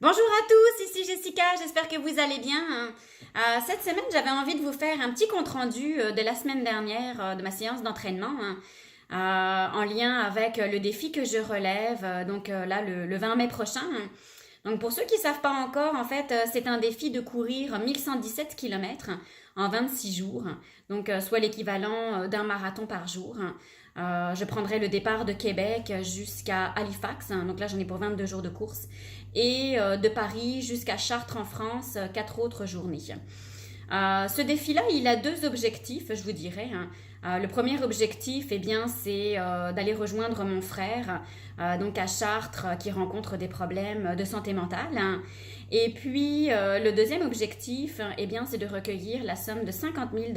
Bonjour à tous, ici Jessica, j'espère que vous allez bien. Cette semaine, j'avais envie de vous faire un petit compte-rendu de la semaine dernière de ma séance d'entraînement en lien avec le défi que je relève, le 20 mai prochain. Donc pour ceux qui ne savent pas encore, en fait, c'est un défi de courir 1117 km en 26 jours, donc soit l'équivalent d'un marathon par jour. Je prendrai le départ de Québec jusqu'à Halifax, donc là j'en ai pour 22 jours de course, et de Paris jusqu'à Chartres en France, 4 autres journées. Ce défi-là, il a deux objectifs, je vous dirais. Le premier objectif, eh bien, c'est d'aller rejoindre mon frère, donc à Chartres, qui rencontre des problèmes de santé mentale. Et puis, le deuxième objectif, eh bien, c'est de recueillir la somme de 50 000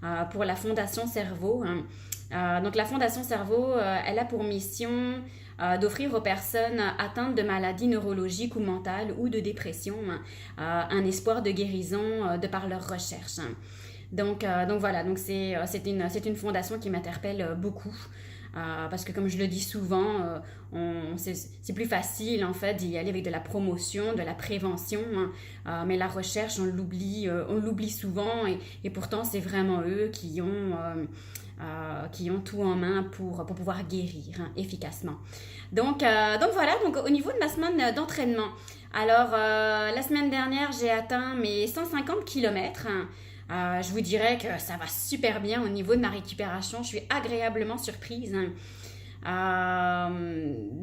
$ pour la Fondation Cerveau. Donc, la Fondation Cerveau, elle a pour mission d'offrir aux personnes atteintes de maladies neurologiques ou mentales ou de dépression un espoir de guérison de par leurs recherches. Donc voilà, donc c'est une fondation qui m'interpelle beaucoup. Parce que comme je le dis souvent, c'est plus facile en fait d'y aller avec de la promotion, de la prévention, mais la recherche on l'oublie souvent et pourtant c'est vraiment eux qui ont tout en main pour pouvoir guérir efficacement. Donc voilà, donc au niveau de ma semaine d'entraînement, alors la semaine dernière j'ai atteint mes 150 km. Je vous dirais que ça va super bien au niveau de ma récupération. Je suis agréablement surprise.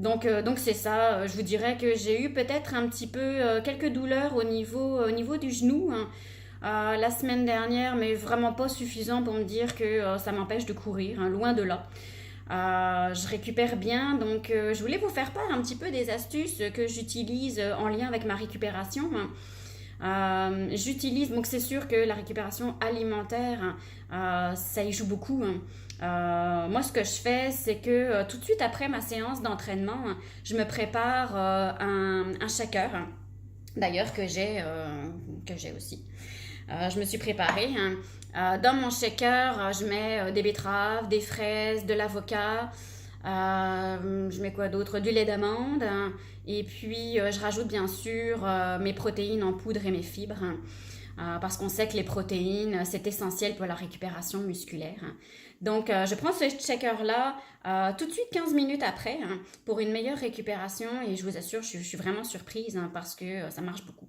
Donc c'est ça. Je vous dirais que j'ai eu peut-être un petit peu quelques douleurs au niveau du genou la semaine dernière, mais vraiment pas suffisant pour me dire que ça m'empêche de courir, loin de là. Je récupère bien, donc je voulais vous faire part un petit peu des astuces que j'utilise en lien avec ma récupération. J'utilise, donc c'est sûr que la récupération alimentaire, ça y joue beaucoup. Moi, ce que je fais, c'est que tout de suite après ma séance d'entraînement, je me prépare un shaker, d'ailleurs que j'ai aussi. Je me suis préparée. Dans mon shaker, je mets des betteraves, des fraises, de l'avocat. Je mets quoi d'autre? Du lait d'amande. Et puis, je rajoute bien sûr mes protéines en poudre et mes fibres. Parce qu'on sait que les protéines, c'est essentiel pour la récupération musculaire. Donc, je prends ce shaker-là tout de suite 15 minutes après pour une meilleure récupération. Et je vous assure, je suis vraiment surprise parce que ça marche beaucoup.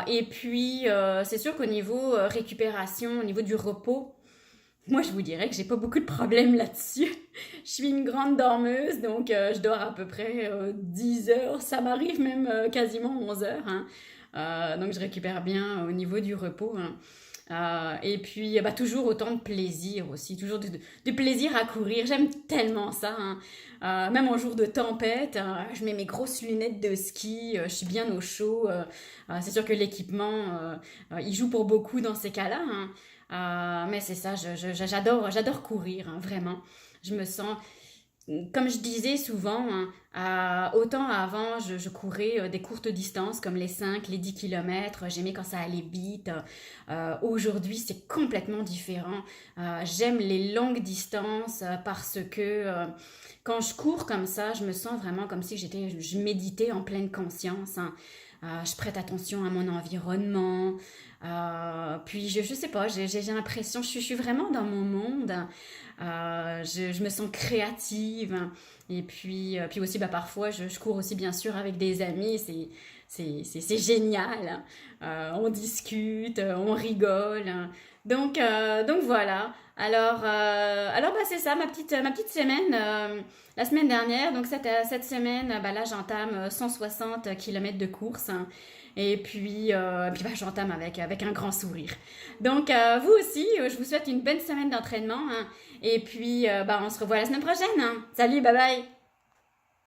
Et puis, c'est sûr qu'au niveau récupération, au niveau du repos, moi, je vous dirais que j'ai pas beaucoup de problèmes là-dessus. Je suis une grande dormeuse, donc je dors à peu près 10 heures. Ça m'arrive même quasiment 11 heures. Donc, je récupère bien au niveau du repos. Et puis, toujours autant de plaisir aussi. Toujours du plaisir à courir. J'aime tellement ça. Même en jour de tempête, je mets mes grosses lunettes de ski. Je suis bien au chaud. C'est sûr que l'équipement, il joue pour beaucoup dans ces cas-là. Mais c'est ça, j'adore courir, vraiment. Je me sens, comme je disais souvent, autant avant, je courais des courtes distances comme les 5, les 10 km. J'aimais quand ça allait vite. Aujourd'hui, c'est complètement différent. J'aime les longues distances parce que quand je cours comme ça, je me sens vraiment comme si je méditais en pleine conscience. Je prête attention à mon environnement. Puis je sais pas, j'ai l'impression, je suis vraiment dans mon monde. Je me sens créative. Et puis aussi, parfois, je cours aussi bien sûr avec des amis. C'est génial. On discute, on rigole. Donc voilà. Alors c'est ça ma petite semaine. La semaine dernière, donc cette semaine, là j'entame 160 km de course. Et puis j'entame avec un grand sourire. Donc vous aussi, je vous souhaite une bonne semaine d'entraînement. Et puis on se revoit la semaine prochaine. Salut, bye bye.